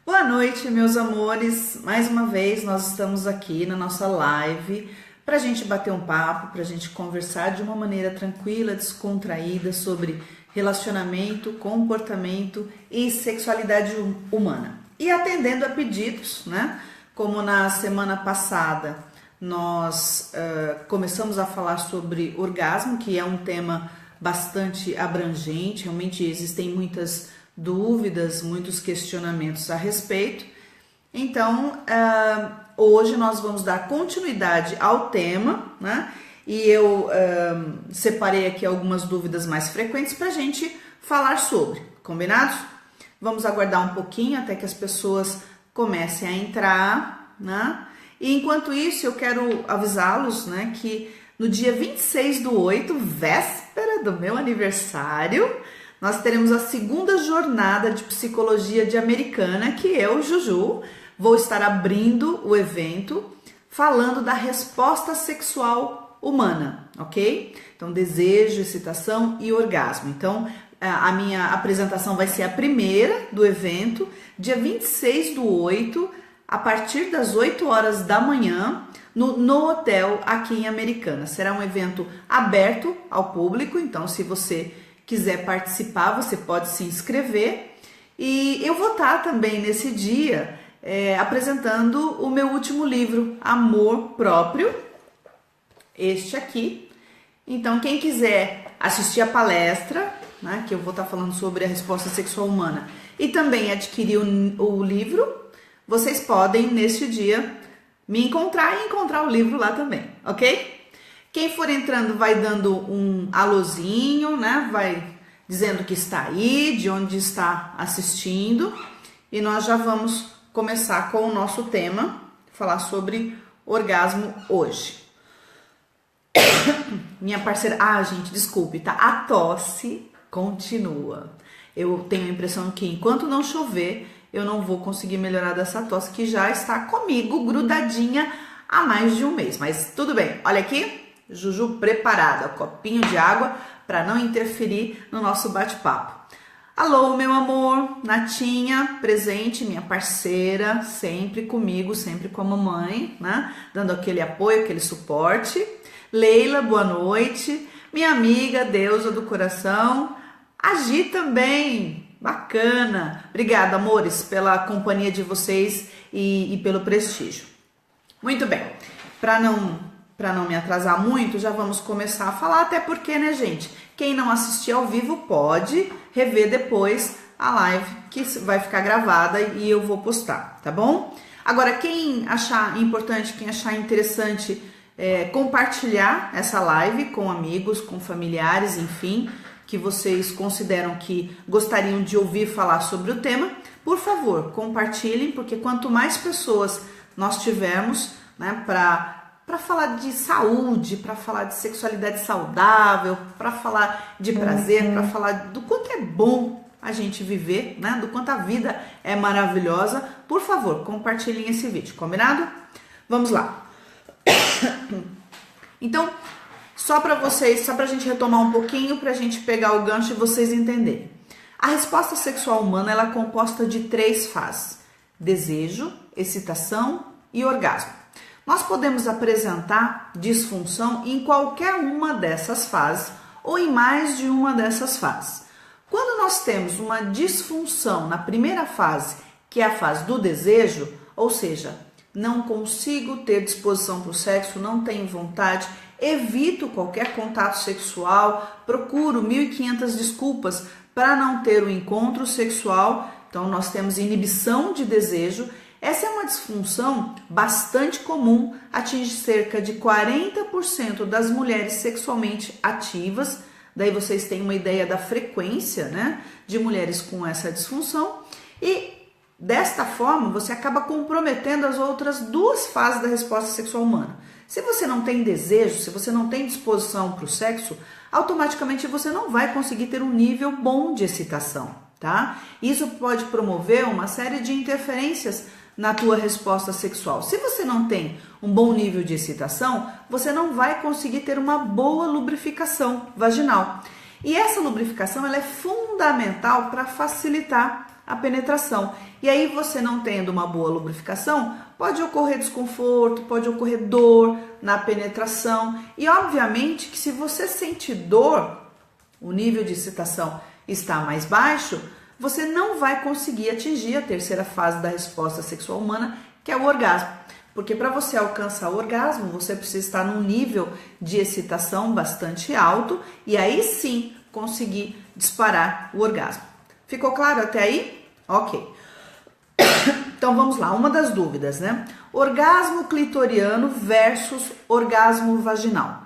Boa noite, meus amores. Mais uma vez nós estamos aqui na nossa live para a gente bater um papo, para a gente conversar de uma maneira tranquila, descontraída sobre relacionamento, comportamento e sexualidade humana. E atendendo a pedidos, né? Como na semana passada nós começamos a falar sobre orgasmo, que é um tema bastante abrangente, realmente existem muitas dúvidas, muitos questionamentos a respeito. Então, hoje nós vamos dar continuidade ao tema, né? E eu separei aqui algumas dúvidas mais frequentes para a gente falar sobre, combinados? Vamos aguardar um pouquinho até que as pessoas comecem a entrar, né? E enquanto isso, eu quero avisá-los, né, que no dia 26/8, véspera do meu aniversário, nós teremos a segunda jornada de psicologia de Americana, que eu, Juju, vou estar abrindo o evento falando da resposta sexual humana, ok? Então, desejo, excitação e orgasmo. Então, a minha apresentação vai ser a primeira do evento, dia 26/8, a partir das 8 horas da manhã, no hotel aqui em Americana. Será um evento aberto ao público, então se você quiser participar, você pode se inscrever. E eu vou estar também nesse dia apresentando o meu último livro, Amor Próprio, este aqui. Então, quem quiser assistir a palestra, né, que eu vou estar falando sobre a resposta sexual humana, e também adquirir o livro, vocês podem, neste dia, me encontrar e encontrar o livro lá também, ok? Quem for entrando vai dando um alôzinho, né? Vai dizendo que está aí, de onde está assistindo. E nós já vamos começar com o nosso tema, falar sobre orgasmo hoje. Minha parceira... gente, desculpe, tá? A tosse continua. Eu tenho a impressão que enquanto não chover, eu não vou conseguir melhorar dessa tosse que já está comigo, grudadinha há mais de um mês. Mas tudo bem, olha aqui. Juju preparada, copinho de água para não interferir no nosso bate-papo. Alô, meu amor, Natinha, presente, minha parceira, sempre comigo, sempre com a mamãe, né? Dando aquele apoio, aquele suporte. Leila, boa noite. Minha amiga, deusa do coração. Agi também, bacana. Obrigada, amores, pela companhia de vocês e pelo prestígio. Muito bem, para não me atrasar muito, já vamos começar a falar, até porque, né, gente, quem não assistir ao vivo pode rever depois a live que vai ficar gravada e eu vou postar, tá bom? Agora, quem achar importante, quem achar interessante compartilhar essa live com amigos, com familiares, enfim, que vocês consideram que gostariam de ouvir falar sobre o tema, por favor, compartilhem, porque quanto mais pessoas nós tivermos, né, para falar de saúde, para falar de sexualidade saudável, para falar de prazer, para falar do quanto é bom a gente viver, né? Do quanto a vida é maravilhosa, por favor, compartilhem esse vídeo, combinado? Vamos lá. Então, só para a gente retomar um pouquinho, para a gente pegar o gancho e vocês entenderem. A resposta sexual humana ela é composta de 3 fases: desejo, excitação e orgasmo. Nós podemos apresentar disfunção em qualquer uma dessas fases ou em mais de uma dessas fases. Quando nós temos uma disfunção na primeira fase, que é a fase do desejo, ou seja, não consigo ter disposição para o sexo, não tenho vontade, evito qualquer contato sexual, procuro 1.500 desculpas para não ter o encontro sexual, então nós temos inibição de desejo. Essa é uma disfunção bastante comum, atinge cerca de 40% das mulheres sexualmente ativas. Daí vocês têm uma ideia da frequência, né, de mulheres com essa disfunção. E desta forma, você acaba comprometendo as outras 2 fases da resposta sexual humana. Se você não tem desejo, se você não tem disposição para o sexo, automaticamente você não vai conseguir ter um nível bom de excitação, tá? Isso pode promover uma série de interferências na tua resposta sexual. Se você não tem um bom nível de excitação, você não vai conseguir ter uma boa lubrificação vaginal. E essa lubrificação ela é fundamental para facilitar a penetração. E aí você não tendo uma boa lubrificação, pode ocorrer desconforto, pode ocorrer dor na penetração. E obviamente que se você sente dor, o nível de excitação está mais baixo, você não vai conseguir atingir a terceira fase da resposta sexual humana, que é o orgasmo. Porque para você alcançar o orgasmo, você precisa estar num nível de excitação bastante alto e aí sim conseguir disparar o orgasmo. Ficou claro até aí? Ok. Então vamos lá, uma das dúvidas, né? Orgasmo clitoriano versus orgasmo vaginal.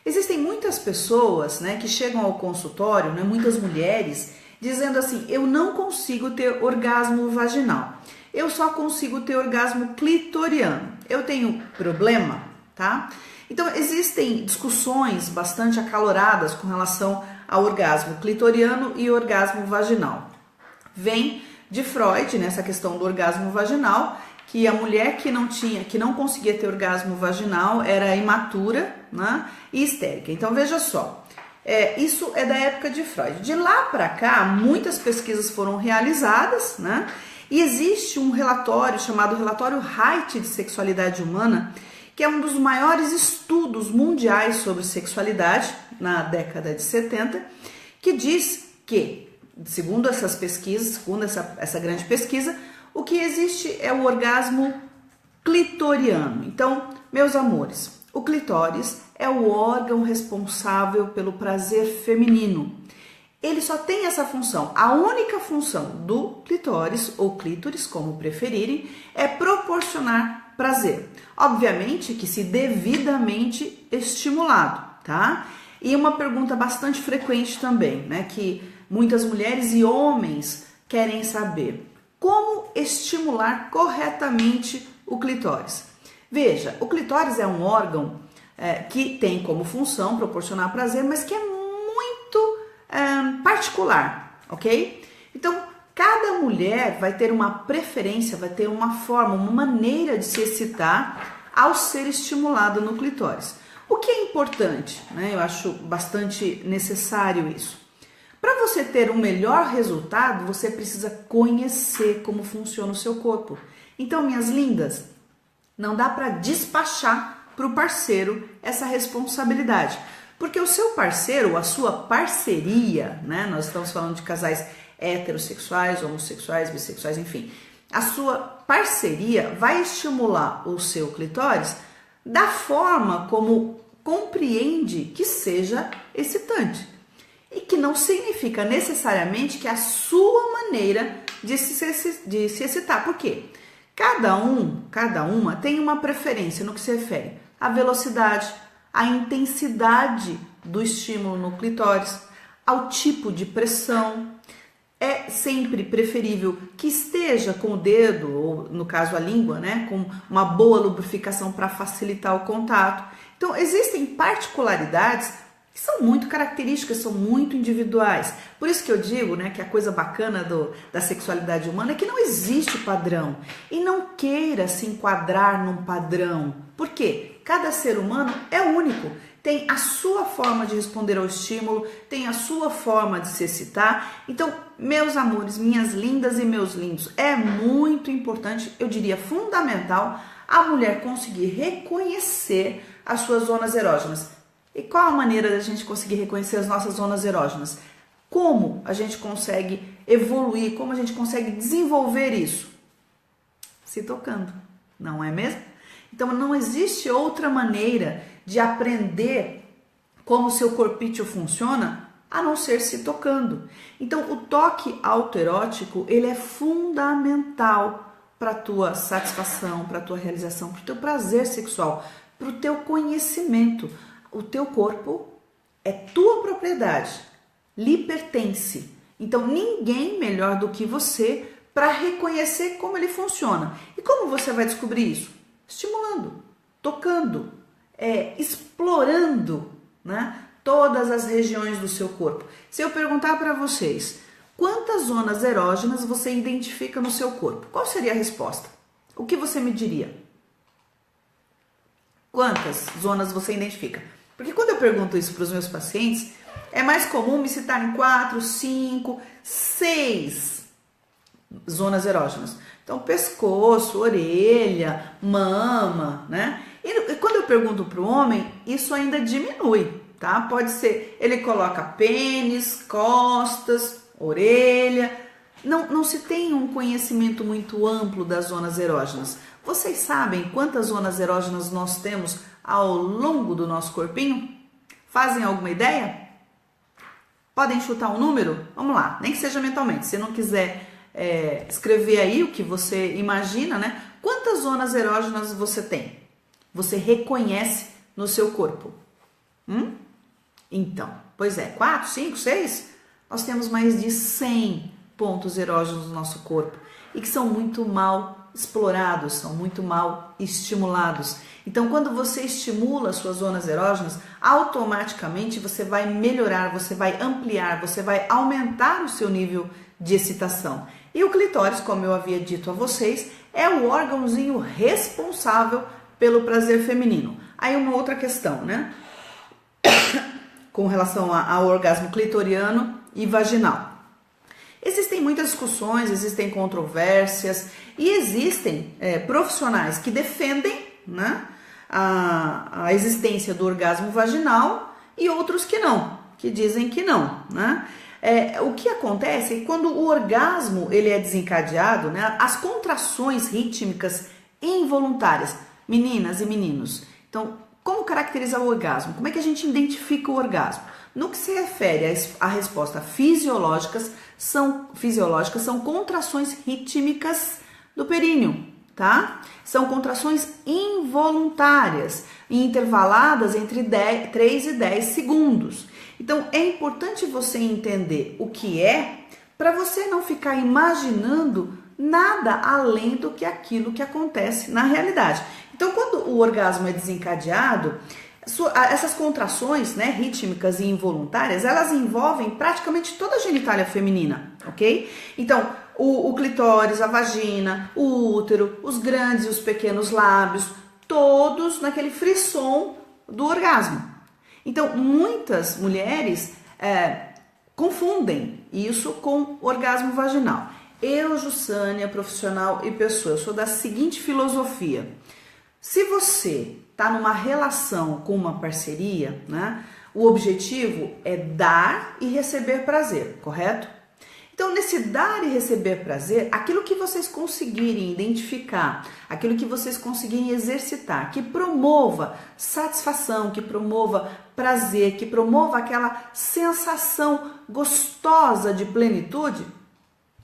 Existem muitas pessoas, né, que chegam ao consultório, né, muitas mulheres, dizendo assim, eu não consigo ter orgasmo vaginal. Eu só consigo ter orgasmo clitoriano. Eu tenho problema, tá? Então, existem discussões bastante acaloradas com relação ao orgasmo clitoriano e orgasmo vaginal. Vem de Freud, nessa questão do orgasmo vaginal, que a mulher que não conseguia ter orgasmo vaginal era imatura, né, e histérica. Então, veja só, isso é da época de Freud. De lá para cá, muitas pesquisas foram realizadas, né? E existe um relatório chamado Relatório Reit de Sexualidade Humana, que é um dos maiores estudos mundiais sobre sexualidade na década de 70, que diz que, segundo essas pesquisas, segundo essa grande pesquisa, o que existe é o orgasmo clitoriano. Então, meus amores, o clitóris é o órgão responsável pelo prazer feminino. Ele só tem essa função. A única função do clitóris, ou clítoris, como preferirem, é proporcionar prazer. Obviamente que se devidamente estimulado, tá? E uma pergunta bastante frequente também, né? Que muitas mulheres e homens querem saber. Como estimular corretamente o clitóris? Veja, o clitóris é um órgão que tem como função proporcionar prazer, mas que é muito particular, ok? Então, cada mulher vai ter uma preferência, vai ter uma forma, uma maneira de se excitar ao ser estimulada no clitóris. O que é importante, né? Eu acho bastante necessário isso. Para você ter um melhor resultado, você precisa conhecer como funciona o seu corpo. Então, minhas lindas, não dá para despachar para o parceiro essa responsabilidade. Porque o seu parceiro, a sua parceria, né? Nós estamos falando de casais heterossexuais, homossexuais, bissexuais, enfim. A sua parceria vai estimular o seu clitóris da forma como compreende que seja excitante. E que não significa necessariamente que é a sua maneira de se excitar. Por quê? Cada uma tem uma preferência no que se refere à velocidade, à intensidade do estímulo no clitóris, ao tipo de pressão. É sempre preferível que esteja com o dedo, ou no caso a língua, né, com uma boa lubrificação para facilitar o contato. Então, existem particularidades que são muito características, são muito individuais. Por isso que eu digo, né, que a coisa bacana da sexualidade humana é que não existe padrão. E não queira se enquadrar num padrão. Por quê? Cada ser humano é único. Tem a sua forma de responder ao estímulo, tem a sua forma de se excitar. Então, meus amores, minhas lindas e meus lindos, é muito importante, eu diria fundamental, a mulher conseguir reconhecer as suas zonas erógenas. E qual a maneira da gente conseguir reconhecer as nossas zonas erógenas? Como a gente consegue evoluir, como a gente consegue desenvolver isso? Se tocando, não é mesmo? Então não existe outra maneira de aprender como o seu corpício funciona a não ser se tocando. Então o toque autoerótico, ele é fundamental para a tua satisfação, para a tua realização, para o teu prazer sexual, para o teu conhecimento. O teu corpo é tua propriedade, lhe pertence. Então ninguém melhor do que você para reconhecer como ele funciona. E como você vai descobrir isso? Estimulando, tocando, explorando, né, todas as regiões do seu corpo. Se eu perguntar para vocês, quantas zonas erógenas você identifica no seu corpo? Qual seria a resposta? O que você me diria? Quantas zonas você identifica? Porque quando eu pergunto isso para os meus pacientes, é mais comum me citarem 4, 5, 6 zonas erógenas. Então, pescoço, orelha, mama, né? E quando eu pergunto para o homem, isso ainda diminui, tá? Pode ser, ele coloca pênis, costas, orelha. Não se tem um conhecimento muito amplo das zonas erógenas. Vocês sabem quantas zonas erógenas nós temos ao longo do nosso corpinho? Fazem alguma ideia? Podem chutar um número? Vamos lá, nem que seja mentalmente. Se não quiser escrever aí o que você imagina, né? Quantas zonas erógenas você tem? Você reconhece no seu corpo? Então, pois é, 4, 5, 6? Nós temos mais de 100 pontos erógenos no nosso corpo e que são muito mal explorados, são muito mal estimulados. Então, quando você estimula as suas zonas erógenas, automaticamente você vai melhorar, você vai ampliar, você vai aumentar o seu nível de excitação. E o clitóris, como eu havia dito a vocês, é o órgãozinho responsável pelo prazer feminino. Aí uma outra questão, né? Com relação ao orgasmo clitoriano e vaginal. Existem muitas discussões, existem controvérsias e existem profissionais que defendem, né, a existência do orgasmo vaginal e outros que não, que dizem que não, né? O que acontece é que quando o orgasmo ele é desencadeado, né, as contrações rítmicas involuntárias, meninas e meninos, então como caracterizar o orgasmo? Como é que a gente identifica o orgasmo? No que se refere à resposta fisiológicas, são contrações rítmicas do períneo, tá? São contrações involuntárias, intervaladas entre 3 e 10 segundos. Então, é importante você entender o que é, para você não ficar imaginando nada além do que aquilo que acontece na realidade. Então, quando o orgasmo é desencadeado, essas contrações, né, rítmicas e involuntárias, elas envolvem praticamente toda a genitália feminina, ok? Então, o clitóris, a vagina, o útero, os grandes e os pequenos lábios, todos naquele frisson do orgasmo. Então, muitas mulheres confundem isso com orgasmo vaginal. Eu, Jussânia, profissional e pessoa, eu sou da seguinte filosofia. Se você está numa relação com uma parceria, né, o objetivo é dar e receber prazer, correto? Então, nesse dar e receber prazer, aquilo que vocês conseguirem identificar, aquilo que vocês conseguirem exercitar, que promova satisfação, que promova prazer, que promova aquela sensação gostosa de plenitude,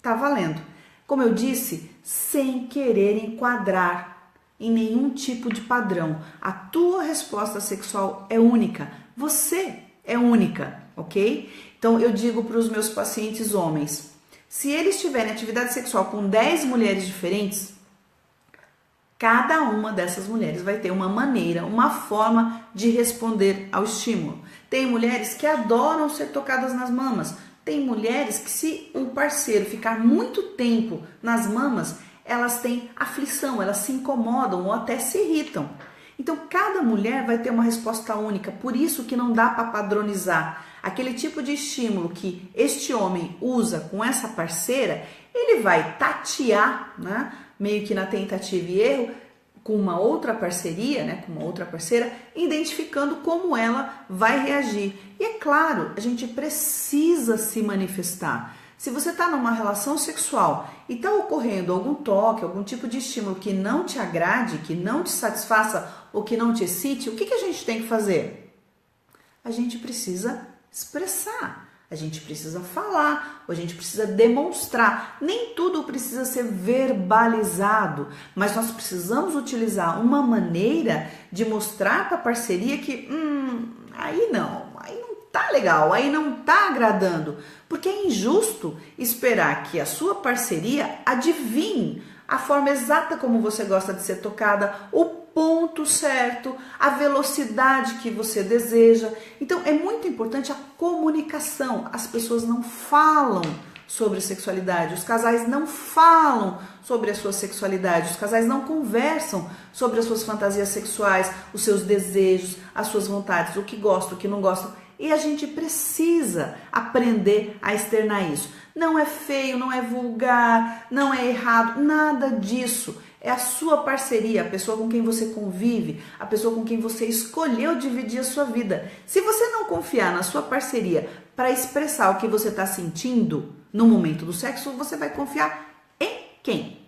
tá valendo. Como eu disse, sem querer enquadrar em nenhum tipo de padrão. A tua resposta sexual é única. Você é única, ok? Então, eu digo para os meus pacientes homens, se eles tiverem atividade sexual com 10 mulheres diferentes, cada uma dessas mulheres vai ter uma maneira, uma forma de responder ao estímulo. Tem mulheres que adoram ser tocadas nas mamas. Tem mulheres que, se o parceiro ficar muito tempo nas mamas, elas têm aflição, elas se incomodam ou até se irritam. Então, cada mulher vai ter uma resposta única, por isso que não dá para padronizar. Aquele tipo de estímulo que este homem usa com essa parceira, ele vai tatear, né, meio que na tentativa e erro, com uma outra parceria, né, com uma outra parceira, identificando como ela vai reagir. E é claro, a gente precisa se manifestar. Se você está numa relação sexual e está ocorrendo algum toque, algum tipo de estímulo que não te agrade, que não te satisfaça ou que não te excite, o que a gente tem que fazer? A gente precisa expressar, a gente precisa falar, a gente precisa demonstrar. Nem tudo precisa ser verbalizado, mas nós precisamos utilizar uma maneira de mostrar para a parceria que aí não tá legal, aí não tá agradando, porque é injusto esperar que a sua parceria adivinhe a forma exata como você gosta de ser tocada, o ponto certo, a velocidade que você deseja. Então é muito importante a comunicação. As pessoas não falam sobre sexualidade, os casais não falam sobre a sua sexualidade, os casais não conversam sobre as suas fantasias sexuais, os seus desejos, as suas vontades, o que gostam, o que não gostam. e a gente precisa aprender a externar isso. Não é feio, não é vulgar, não é errado, nada disso. É a sua parceria, a pessoa com quem você convive, a pessoa com quem você escolheu dividir a sua vida. Se você não confiar na sua parceria para expressar o que você está sentindo no momento do sexo, você vai confiar em quem?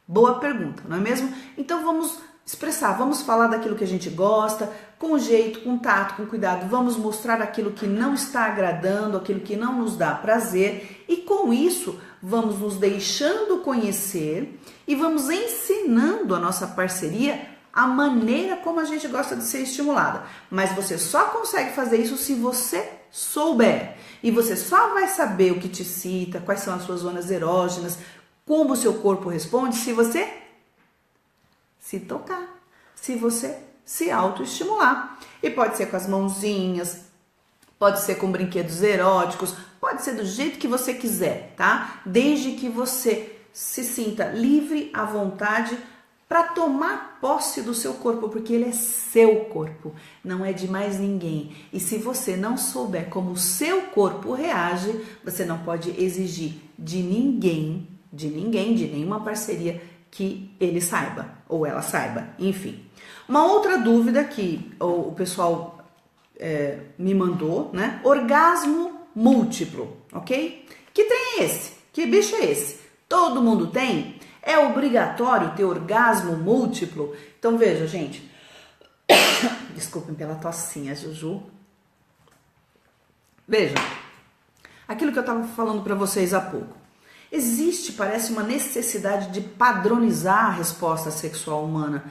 Boa pergunta, não é mesmo? Então vamos expressar, vamos falar daquilo que a gente gosta, com jeito, com tato, com cuidado, vamos mostrar aquilo que não está agradando, aquilo que não nos dá prazer, e com isso vamos nos deixando conhecer e vamos ensinando a nossa parceria a maneira como a gente gosta de ser estimulada. Mas você só consegue fazer isso se você souber. E você só vai saber o que te excita, quais são as suas zonas erógenas, como o seu corpo responde, se você se tocar, se você se autoestimular. E pode ser com as mãozinhas, pode ser com brinquedos eróticos, pode ser do jeito que você quiser, tá? Desde que você se sinta livre, à vontade, para tomar posse do seu corpo, porque ele é seu corpo, não é de mais ninguém. E se você não souber como o seu corpo reage, você não pode exigir de ninguém, de nenhuma parceria que ele saiba ou ela saiba, enfim. Uma outra dúvida que o pessoal me mandou, né? Orgasmo múltiplo, ok? Que tem esse? Que bicho é esse? Todo mundo tem? É obrigatório ter orgasmo múltiplo? Então veja, gente. Desculpem pela tossinha, Juju. Veja, aquilo que eu estava falando para vocês há pouco. Existe, parece, uma necessidade de padronizar a resposta sexual humana.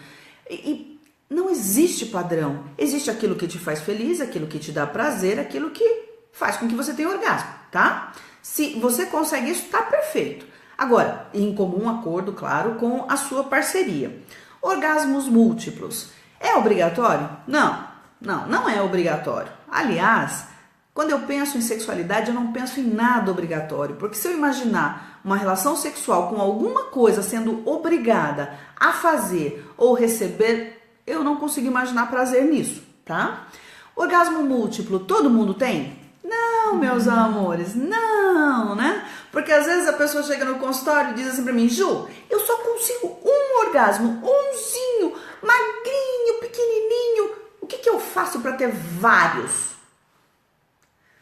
E não existe padrão. Existe aquilo que te faz feliz, aquilo que te dá prazer, aquilo que faz com que você tenha orgasmo, tá? Se você consegue isso, tá perfeito. Agora, em comum acordo, claro, com a sua parceria. Orgasmos múltiplos. É obrigatório? Não é obrigatório. Aliás, quando eu penso em sexualidade, eu não penso em nada obrigatório. Porque se eu imaginar uma relação sexual com alguma coisa sendo obrigada a fazer ou receber, eu não consigo imaginar prazer nisso, tá? Orgasmo múltiplo, todo mundo tem? Não, meus amores, não, né? Porque às vezes a pessoa chega no consultório e diz assim pra mim: Ju, eu só consigo um orgasmo, umzinho, magrinho, pequenininho. O que eu faço pra ter vários?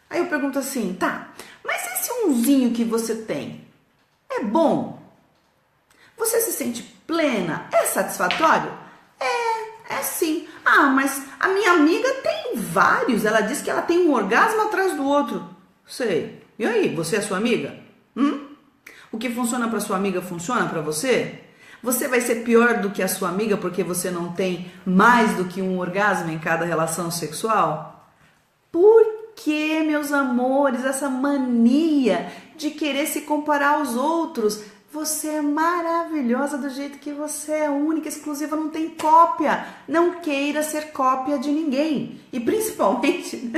Aí eu pergunto assim, tá, mas esse umzinho que você tem é bom? Você se sente plena? É satisfatório? É sim. Ah, mas a minha amiga tem vários. Ela diz que ela tem um orgasmo atrás do outro. Sei. E aí, você é sua amiga? O que funciona para sua amiga funciona para você? Você vai ser pior do que a sua amiga porque você não tem mais do que um orgasmo em cada relação sexual? Por que, meus amores, essa mania de querer se comparar aos outros? Você é maravilhosa do jeito que você é, única, exclusiva, não tem cópia. Não queira ser cópia de ninguém. E principalmente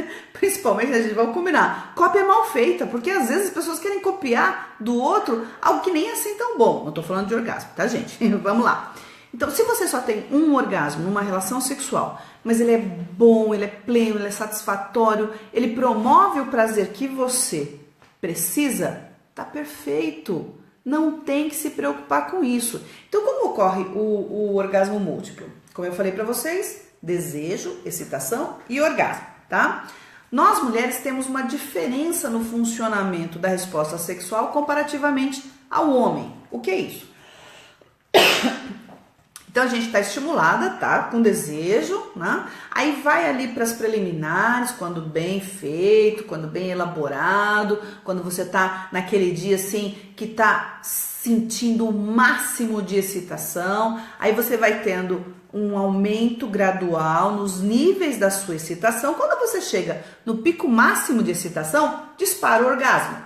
a gente vai combinar, cópia é mal feita, porque às vezes as pessoas querem copiar do outro algo que nem é assim tão bom. Não tô falando de orgasmo, tá, gente? Vamos lá. Então, se você só tem um orgasmo numa relação sexual, mas ele é bom, ele é pleno, ele é satisfatório, ele promove o prazer que você precisa, tá perfeito. Não tem que se preocupar com isso. Então, como ocorre o orgasmo múltiplo? Como eu falei para vocês, desejo, excitação e orgasmo, tá? Nós mulheres temos uma diferença no funcionamento da resposta sexual comparativamente ao homem. O que é isso? Então a gente está estimulada, tá? Com desejo, né? Aí vai ali para as preliminares, quando bem feito, quando bem elaborado, quando você tá naquele dia assim que tá sentindo o máximo de excitação, aí você vai tendo um aumento gradual nos níveis da sua excitação. Quando você chega no pico máximo de excitação, dispara o orgasmo,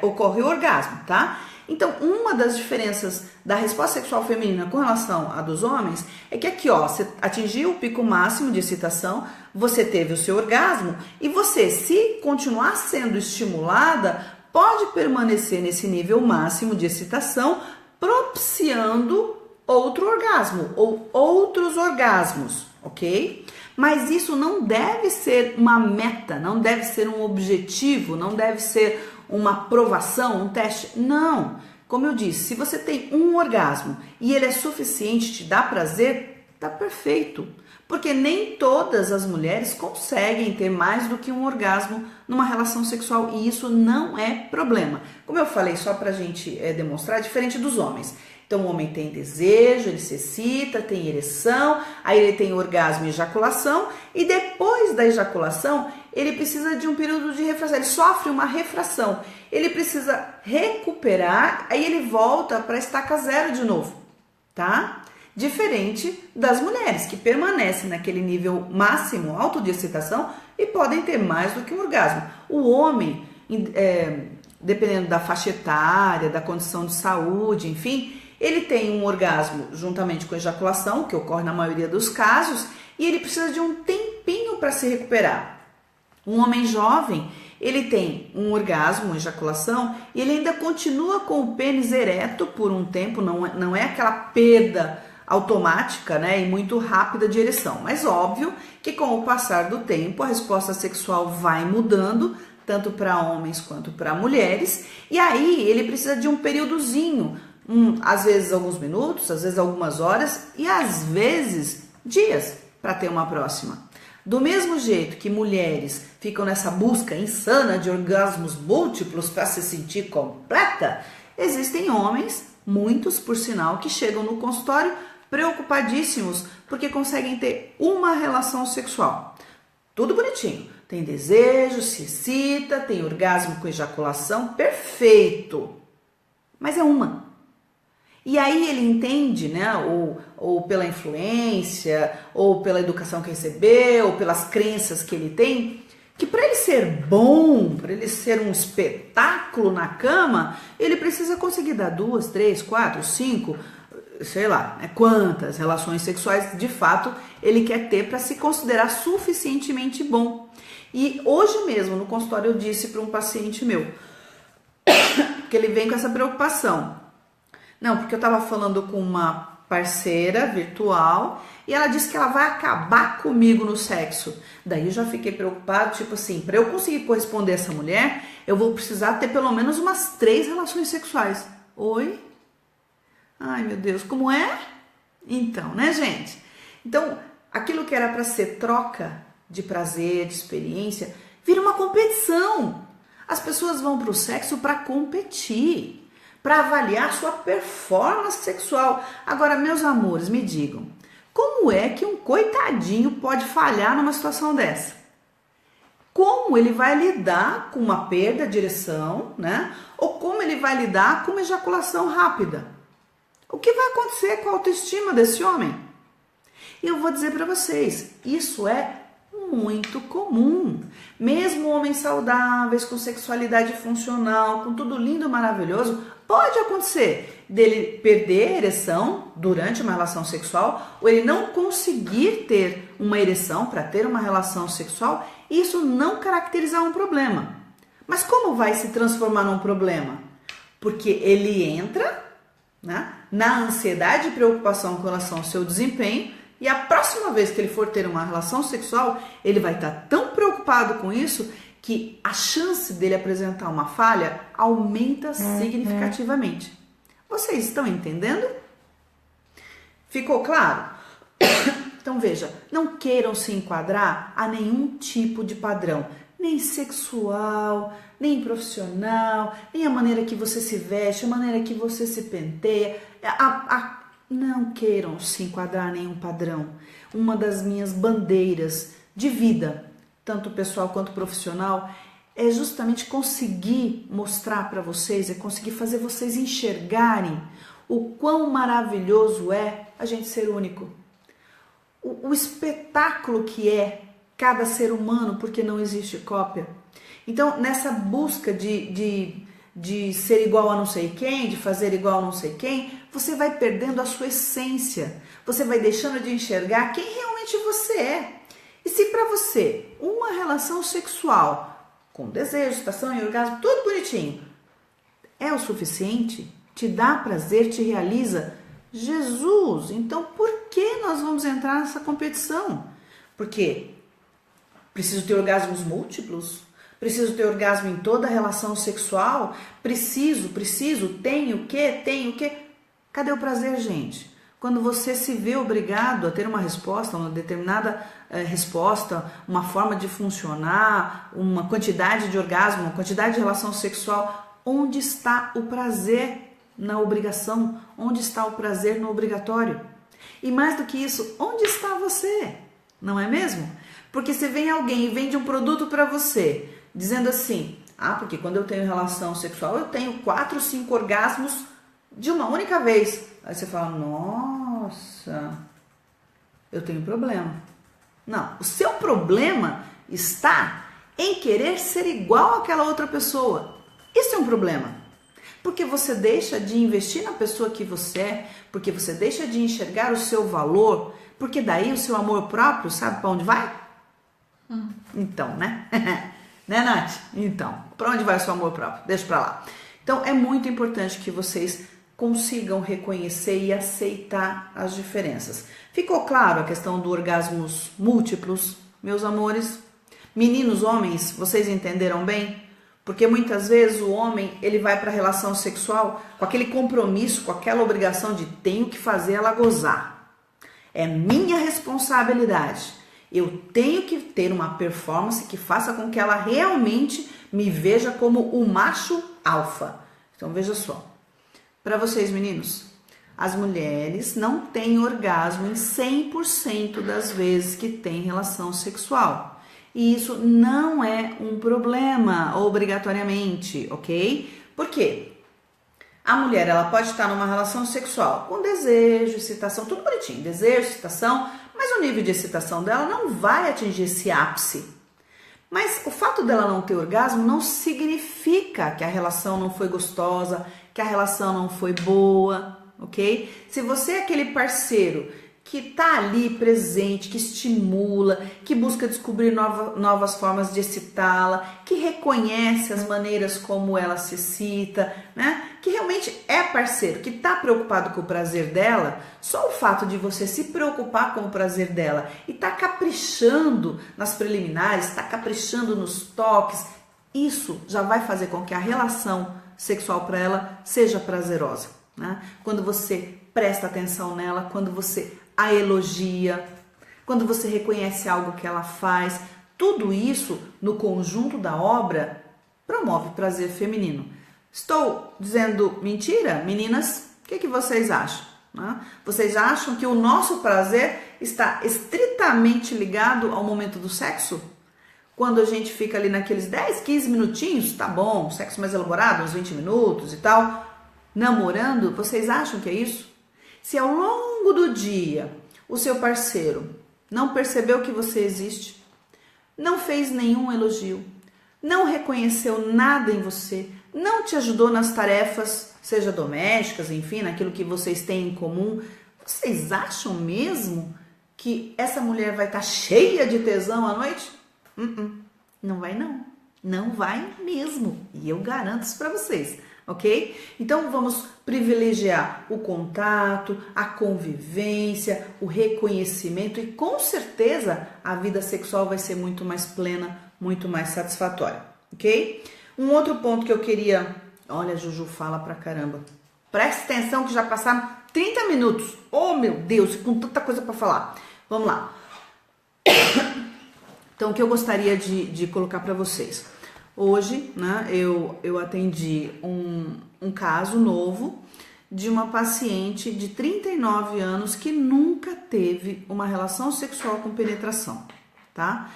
ocorre o orgasmo, tá? Então, uma das diferenças da resposta sexual feminina com relação à dos homens é que aqui, ó, você atingiu o pico máximo de excitação, você teve o seu orgasmo e você, se continuar sendo estimulada, pode permanecer nesse nível máximo de excitação, propiciando outro orgasmo ou outros orgasmos, ok? Mas isso não deve ser uma meta, não deve ser um objetivo, não deve ser uma aprovação, um teste. Não. Como eu disse, se você tem um orgasmo e ele é suficiente, te dá prazer, tá perfeito. Porque nem todas as mulheres conseguem ter mais do que um orgasmo numa relação sexual e isso não é problema. Como eu falei, só pra gente demonstrar, é diferente dos homens. Então o homem tem desejo, ele se excita, tem ereção, aí ele tem orgasmo e ejaculação e depois da ejaculação ele precisa de um período de refração, ele sofre uma refração, ele precisa recuperar, aí ele volta para a estaca zero de novo, tá? Diferente das mulheres que permanecem naquele nível máximo alto de excitação e podem ter mais do que um orgasmo. O homem, dependendo da faixa etária, da condição de saúde, enfim, ele tem um orgasmo juntamente com a ejaculação, que ocorre na maioria dos casos, e ele precisa de um tempinho para se recuperar. Um homem jovem, ele tem um orgasmo, uma ejaculação, e ele ainda continua com o pênis ereto por um tempo, não é aquela perda automática, né, e muito rápida de ereção. Mas óbvio que com o passar do tempo a resposta sexual vai mudando, tanto para homens quanto para mulheres, e aí ele precisa de um períodozinho, às vezes alguns minutos, às vezes algumas horas e às vezes dias para ter uma próxima. Do mesmo jeito que mulheres ficam nessa busca insana de orgasmos múltiplos para se sentir completa, existem homens, muitos por sinal, que chegam no consultório preocupadíssimos porque conseguem ter uma relação sexual. Tudo bonitinho. Tem desejo, se excita, tem orgasmo com ejaculação, perfeito. Mas é uma. E aí ele entende, né, ou pela influência, ou pela educação que recebeu, ou pelas crenças que ele tem, que para ele ser bom, para ele ser um espetáculo na cama, ele precisa conseguir dar 2, 3, 4, 5, sei lá, né, quantas relações sexuais de fato ele quer ter para se considerar suficientemente bom. E hoje mesmo no consultório eu disse para um paciente meu que ele vem com essa preocupação. Não, porque eu estava falando com uma parceira virtual e ela disse que ela vai acabar comigo no sexo. Daí eu já fiquei preocupado, tipo assim, para eu conseguir corresponder a essa mulher, eu vou precisar ter pelo menos umas 3 relações sexuais. Oi? Ai, meu Deus, como é? Então, né, gente? Então, aquilo que era para ser troca de prazer, de experiência, vira uma competição. As pessoas vão para o sexo para competir, para avaliar sua performance sexual. Agora, meus amores, me digam, como é que um coitadinho pode falhar numa situação dessa? Como ele vai lidar com uma perda de ereção, né? Ou como ele vai lidar com uma ejaculação rápida? O que vai acontecer com a autoestima desse homem? E eu vou dizer para vocês, isso é muito comum. Mesmo homens saudáveis, com sexualidade funcional, com tudo lindo, maravilhoso, pode acontecer dele perder a ereção durante uma relação sexual ou ele não conseguir ter uma ereção para ter uma relação sexual e isso não caracterizar um problema. Mas como vai se transformar num problema? Porque ele entra, né, na ansiedade e preocupação com relação ao seu desempenho e a próxima vez que ele for ter uma relação sexual, ele vai estar tão preocupado com isso que a chance dele apresentar uma falha aumenta significativamente. Vocês estão entendendo? Ficou claro? Então veja, não queiram se enquadrar a nenhum tipo de padrão, nem sexual, nem profissional, nem a maneira que você se veste, a maneira que você se penteia. Não queiram se enquadrar a nenhum padrão. Uma das minhas bandeiras de vida, tanto pessoal quanto profissional, é justamente conseguir mostrar para vocês, é conseguir fazer vocês enxergarem o quão maravilhoso é a gente ser único. O espetáculo que é cada ser humano, porque não existe cópia. Então, nessa busca de ser igual a não sei quem, de fazer igual a não sei quem, você vai perdendo a sua essência. Você vai deixando de enxergar quem realmente você é. E se para você uma relação sexual com desejo, excitação e orgasmo, tudo bonitinho, é o suficiente, te dá prazer, te realiza, Jesus, então por que nós vamos entrar nessa competição? Por quê? Preciso ter orgasmos múltiplos? Preciso ter orgasmo em toda a relação sexual? Preciso, tenho que? Cadê o prazer, gente? Quando você se vê obrigado a ter uma resposta, uma determinada resposta, uma forma de funcionar, uma quantidade de orgasmo, uma quantidade de relação sexual, onde está o prazer na obrigação? Onde está o prazer no obrigatório? E mais do que isso, onde está você? Não é mesmo? Porque se vem alguém e vende um produto para você, dizendo assim, porque quando eu tenho relação sexual, eu tenho 4, 5 orgasmos de uma única vez. Aí você fala, nossa, eu tenho problema. Não, o seu problema está em querer ser igual àquela outra pessoa. Isso é um problema. Porque você deixa de investir na pessoa que você é, porque você deixa de enxergar o seu valor, porque daí o seu amor próprio, sabe para onde vai? Então, né? Né, Nath? Então, para onde vai o seu amor próprio? Deixa para lá. Então, é muito importante que vocês consigam reconhecer e aceitar as diferenças. Ficou claro a questão do orgasmos múltiplos, meus amores? Meninos, homens, vocês entenderam bem? Porque muitas vezes o homem, ele vai para a relação sexual com aquele compromisso, com aquela obrigação de tenho que fazer ela gozar. É minha responsabilidade. Eu tenho que ter uma performance que faça com que ela realmente me veja como o macho alfa. Então veja só, para vocês meninos, as mulheres não têm orgasmo em 100% das vezes que têm relação sexual. E isso não é um problema, obrigatoriamente, ok? Por quê? A mulher, ela pode estar numa relação sexual com desejo, excitação, tudo bonitinho, desejo, excitação, mas o nível de excitação dela não vai atingir esse ápice. Mas o fato dela não ter orgasmo não significa que a relação não foi gostosa, que a relação não foi boa, ok? Se você é aquele parceiro que tá ali presente, que estimula, que busca descobrir novas formas de excitá-la, que reconhece as maneiras como ela se excita, né? Que realmente é parceiro, que tá preocupado com o prazer dela, só o fato de você se preocupar com o prazer dela e tá caprichando nas preliminares, tá caprichando nos toques, isso já vai fazer com que a relação sexual para ela seja prazerosa, né? Quando você presta atenção nela, quando você a elogia, quando você reconhece algo que ela faz, tudo isso no conjunto da obra promove prazer feminino. Estou dizendo mentira? Meninas, o que vocês acham? Vocês acham que o nosso prazer está estritamente ligado ao momento do sexo? Quando a gente fica ali naqueles 10, 15 minutinhos, tá bom, sexo mais elaborado, uns 20 minutos e tal, namorando, vocês acham que é isso? Se ao longo do dia o seu parceiro não percebeu que você existe, não fez nenhum elogio, não reconheceu nada em você, não te ajudou nas tarefas, seja domésticas, enfim, naquilo que vocês têm em comum, vocês acham mesmo que essa mulher vai estar cheia de tesão à noite? Não vai não, não vai mesmo, e eu garanto isso para vocês. Ok? Então vamos privilegiar o contato, a convivência, o reconhecimento e com certeza a vida sexual vai ser muito mais plena, muito mais satisfatória, ok? Um outro ponto que eu queria... Olha, a Juju fala pra caramba. Presta atenção que já passaram 30 minutos. Oh, meu Deus, com tanta coisa para falar. Vamos lá. Então, o que eu gostaria de colocar para vocês? Hoje, né, eu atendi um caso novo de uma paciente de 39 anos que nunca teve uma relação sexual com penetração, tá?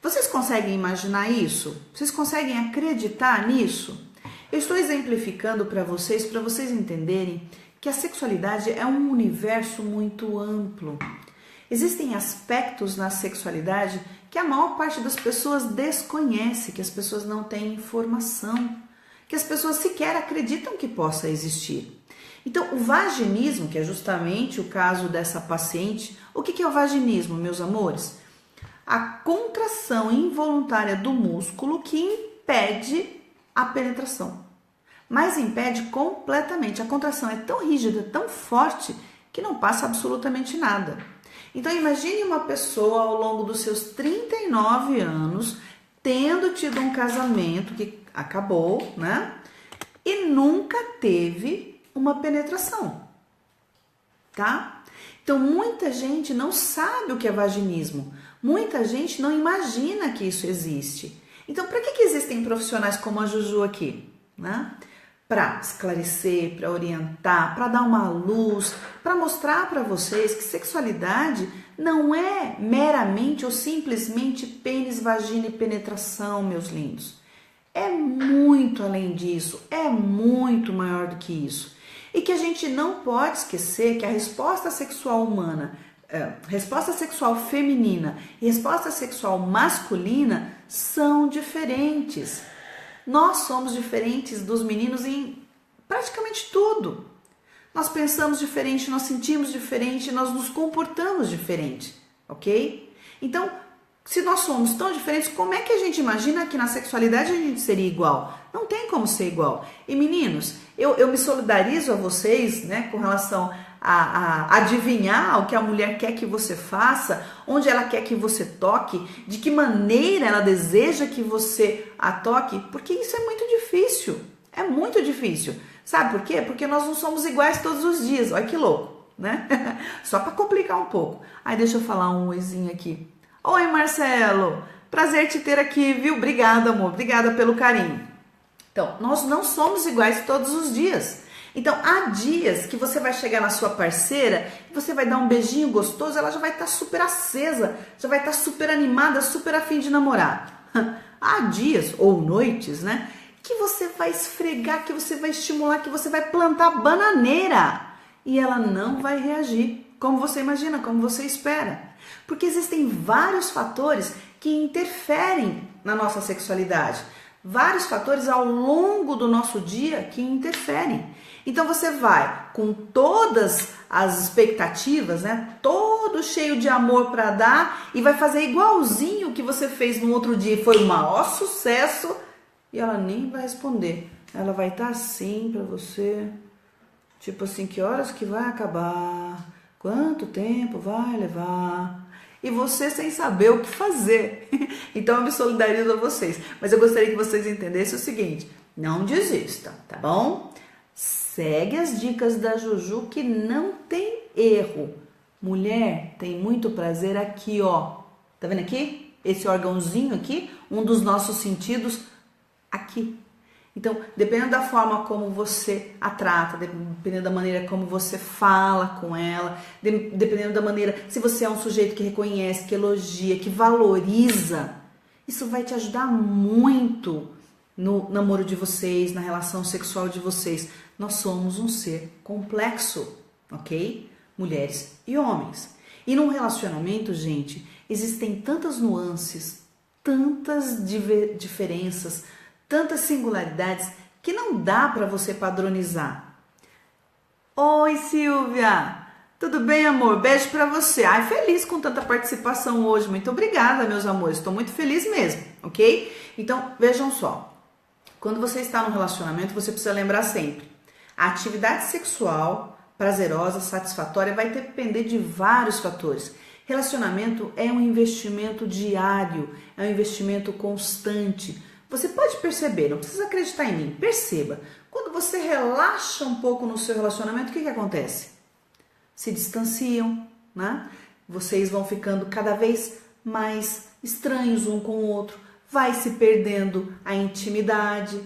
Vocês conseguem imaginar isso? Vocês conseguem acreditar nisso? Eu estou exemplificando para vocês entenderem que a sexualidade é um universo muito amplo. Existem aspectos na sexualidade que a maior parte das pessoas desconhece, que as pessoas não têm informação, que as pessoas sequer acreditam que possa existir. Então, o vaginismo, que é justamente o caso dessa paciente, o que é o vaginismo, meus amores? A contração involuntária do músculo que impede a penetração, mas impede completamente. A contração é tão rígida, tão forte, que não passa absolutamente nada. Então imagine uma pessoa ao longo dos seus 39 anos tendo tido um casamento que acabou, né? E nunca teve uma penetração, tá? Então muita gente não sabe o que é vaginismo, muita gente não imagina que isso existe. Então para que existem profissionais como a Juju aqui, né? Para esclarecer, para orientar, para dar uma luz, para mostrar para vocês que sexualidade não é meramente ou simplesmente pênis, vagina e penetração, meus lindos. É muito além disso, é muito maior do que isso. E que a gente não pode esquecer que a resposta sexual humana, resposta sexual feminina e resposta sexual masculina são diferentes. Nós somos diferentes dos meninos em praticamente tudo. Nós pensamos diferente, nós sentimos diferente, nós nos comportamos diferente, ok? Então, se nós somos tão diferentes, como é que a gente imagina que na sexualidade a gente seria igual? Não tem como ser igual. E meninos, eu me solidarizo a vocês, né, com relação a adivinhar o que a mulher quer que você faça, onde ela quer que você toque, de que maneira ela deseja que você a toque, porque isso é muito difícil. É muito difícil. Sabe por quê? Porque nós não somos iguais todos os dias. Olha que louco, né? Só para complicar um pouco. Aí deixa eu falar um oizinho aqui. Oi, Marcelo. Prazer te ter aqui, viu? Obrigada, amor. Obrigada pelo carinho. Então, nós não somos iguais todos os dias. Então, há dias que você vai chegar na sua parceira, você vai dar um beijinho gostoso, ela já vai estar super acesa, já vai estar super animada, super afim de namorar. Há dias ou noites, né, que você vai esfregar, que você vai estimular, que você vai plantar bananeira e ela não vai reagir como você imagina, como você espera. Porque existem vários fatores que interferem na nossa sexualidade. Vários fatores ao longo do nosso dia que interferem. Então você vai com todas as expectativas, né? Todo cheio de amor para dar e vai fazer igualzinho o que você fez no outro dia e foi o maior sucesso e ela nem vai responder. Ela vai estar assim para você, tipo assim, que horas que vai acabar? Quanto tempo vai levar? E você sem saber o que fazer. Então eu me solidarizo a vocês. Mas eu gostaria que vocês entendessem o seguinte: não desista, tá bom? Segue as dicas da Juju que não tem erro. Mulher tem muito prazer aqui, ó. Tá vendo aqui? Esse órgãozinho aqui, um dos nossos sentidos aqui. Então, dependendo da forma como você a trata, dependendo da maneira como você fala com ela, dependendo da maneira, se você é um sujeito que reconhece, que elogia, que valoriza, isso vai te ajudar muito no namoro de vocês, na relação sexual de vocês. Nós somos um ser complexo, ok? Mulheres e homens. E num relacionamento, gente, existem tantas nuances, tantas diferenças, tantas singularidades que não dá para você padronizar. Oi, Silvia! Tudo bem, amor? Beijo para você. Ai, feliz com tanta participação hoje. Muito obrigada, meus amores. Estou muito feliz mesmo, ok? Então, vejam só. Quando você está num relacionamento, você precisa lembrar sempre. A atividade sexual prazerosa, satisfatória, vai depender de vários fatores. Relacionamento é um investimento diário, é um investimento constante. Você pode perceber, não precisa acreditar em mim, perceba. Quando você relaxa um pouco no seu relacionamento, o que acontece? Se distanciam, né? Vocês vão ficando cada vez mais estranhos um com o outro, vai se perdendo a intimidade.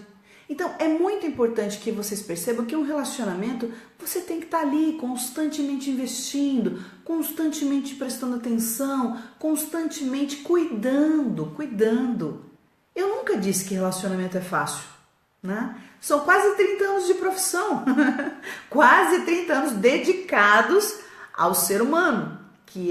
Então, é muito importante que vocês percebam que um relacionamento, você tem que estar ali constantemente investindo, constantemente prestando atenção, constantemente cuidando. Eu nunca disse que relacionamento é fácil, né? São quase 30 anos de profissão, quase 30 anos dedicados ao ser humano, que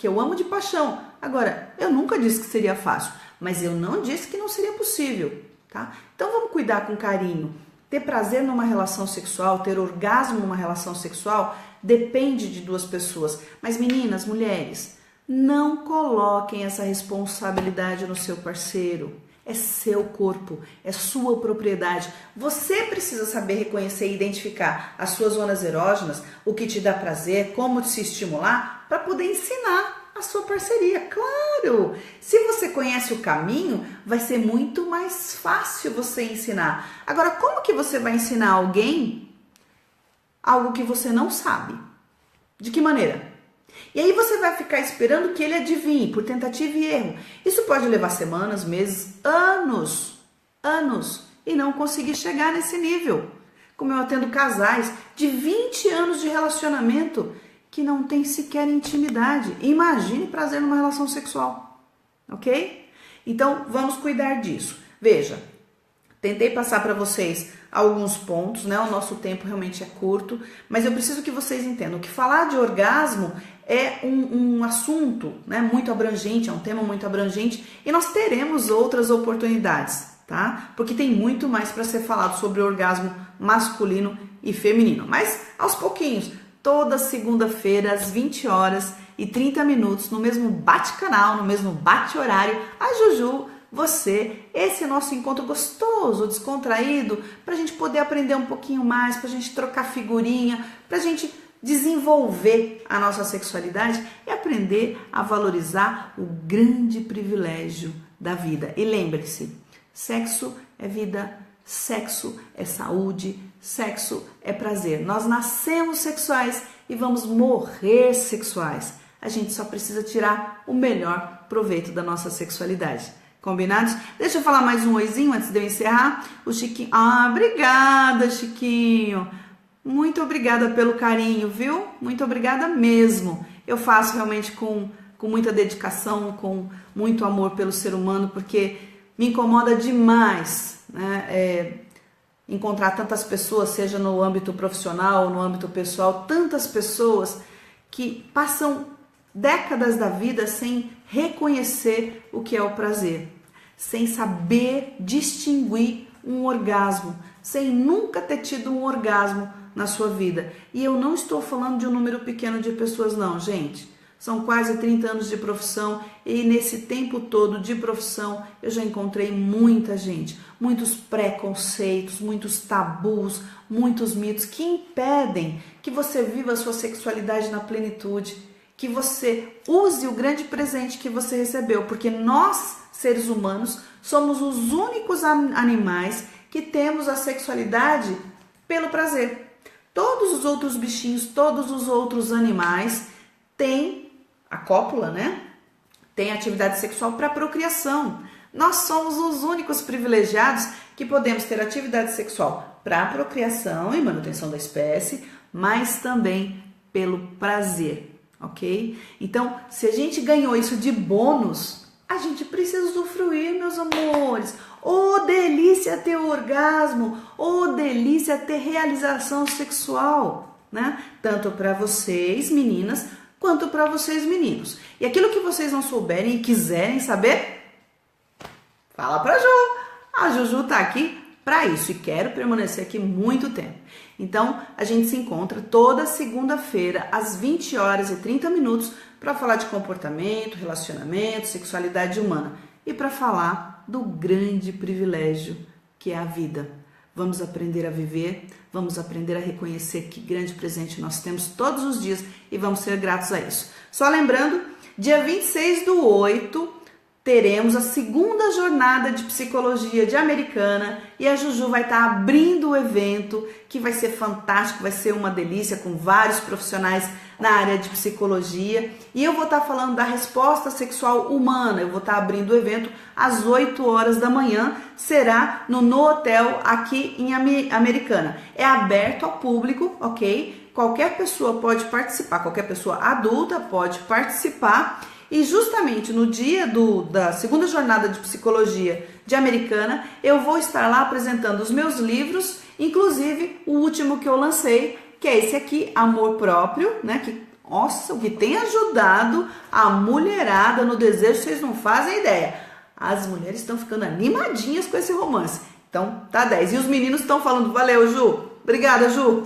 eu amo de paixão. Agora, eu nunca disse que seria fácil, mas eu não disse que não seria possível, tá? Então vamos cuidar com carinho. Ter prazer numa relação sexual, ter orgasmo numa relação sexual, depende de duas pessoas. Mas meninas, mulheres, não coloquem essa responsabilidade no seu parceiro. É seu corpo, é sua propriedade. Você precisa saber reconhecer e identificar as suas zonas erógenas, o que te dá prazer, como se estimular, para poder ensinar a sua parceria. Claro! Se você conhece o caminho, vai ser muito mais fácil você ensinar. Agora, como que você vai ensinar alguém algo que você não sabe? De que maneira? E aí você vai ficar esperando que ele adivinhe, por tentativa e erro. Isso pode levar semanas, meses, anos, e não conseguir chegar nesse nível. Como eu atendo casais de 20 anos de relacionamento que não tem sequer intimidade. Imagine prazer numa relação sexual, ok? Então, vamos cuidar disso. Veja, tentei passar para vocês alguns pontos, né? O nosso tempo realmente é curto, mas eu preciso que vocês entendam que falar de orgasmo é um assunto, né, muito abrangente, é um tema muito abrangente e nós teremos outras oportunidades, tá? Porque tem muito mais para ser falado sobre o orgasmo masculino e feminino. Mas aos pouquinhos, toda segunda-feira às 20 horas e 30 minutos, no mesmo bate-canal, no mesmo bate-horário, a Juju, você, esse nosso encontro gostoso, descontraído, para a gente poder aprender um pouquinho mais, para a gente trocar figurinha, para a gente desenvolver a nossa sexualidade e aprender a valorizar o grande privilégio da vida. E lembre-se, sexo é vida, sexo é saúde, sexo é prazer. Nós nascemos sexuais e vamos morrer sexuais. A gente só precisa tirar o melhor proveito da nossa sexualidade. Combinados? Deixa eu falar mais um oizinho antes de eu encerrar. O Chiquinho. Ah, obrigada, Chiquinho. Muito obrigada pelo carinho, viu? Muito obrigada mesmo. Eu faço realmente com muita dedicação, com muito amor pelo ser humano, porque me incomoda demais, né? Encontrar tantas pessoas, seja no âmbito profissional ou no âmbito pessoal, tantas pessoas que passam décadas da vida sem reconhecer o que é o prazer, sem saber distinguir um orgasmo, sem nunca ter tido um orgasmo na sua vida. E eu não estou falando de um número pequeno de pessoas não, gente. São quase 30 anos de profissão e nesse tempo todo de profissão eu já encontrei muita gente, muitos preconceitos, muitos tabus, muitos mitos que impedem que você viva a sua sexualidade na plenitude, que você use o grande presente que você recebeu, porque nós, seres humanos, somos os únicos animais que temos a sexualidade pelo prazer. Todos os outros bichinhos, todos os outros animais têm a cópula, né? Tem atividade sexual para procriação. Nós somos os únicos privilegiados que podemos ter atividade sexual para procriação e manutenção da espécie, mas também pelo prazer, ok? Então, se a gente ganhou isso de bônus, a gente precisa usufruir, meus amores. Oh, delícia ter orgasmo, oh, delícia ter realização sexual, né? Tanto para vocês, meninas, quanto para vocês, meninos. E aquilo que vocês não souberem e quiserem saber, fala pra Ju. A Juju tá aqui para isso e quero permanecer aqui muito tempo. Então, a gente se encontra toda segunda-feira às 20 horas e 30 minutos para falar de comportamento, relacionamento, sexualidade humana e para falar do grande privilégio que é a vida. Vamos aprender a viver, vamos aprender a reconhecer que grande presente nós temos todos os dias e vamos ser gratos a isso. Só lembrando, dia 26/8, teremos a segunda jornada de psicologia de Americana e a Juju vai estar abrindo o evento, que vai ser fantástico, vai ser uma delícia, com vários profissionais na área de psicologia. E eu vou estar falando da resposta sexual humana. Eu vou estar abrindo o evento às 8 horas da manhã, será no hotel aqui em Americana. É aberto ao público, ok? Qualquer pessoa pode participar, qualquer pessoa adulta pode participar. E justamente no dia da segunda jornada de psicologia de Americana, eu vou estar lá apresentando os meus livros, inclusive o último que eu lancei, que é esse aqui, Amor Próprio, né? Que, nossa, o que tem ajudado a mulherada no desejo, vocês não fazem ideia. As mulheres estão ficando animadinhas com esse romance. Então, tá 10. E os meninos estão falando, valeu, Ju. Obrigada, Ju.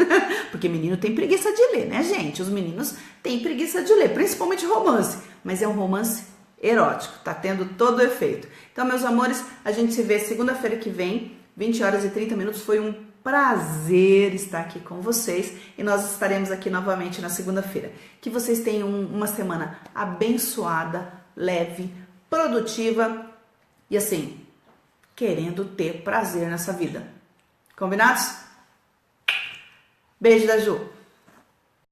Porque menino tem preguiça de ler, né, gente? Os meninos têm preguiça de ler, principalmente romance. Mas é um romance erótico, tá tendo todo o efeito. Então, meus amores, a gente se vê segunda-feira que vem, 20 horas e 30 minutos. Foi um prazer estar aqui com vocês e nós estaremos aqui novamente na segunda-feira. Que vocês tenham uma semana abençoada, leve, produtiva e assim, querendo ter prazer nessa vida. Combinados? Beijo da Ju!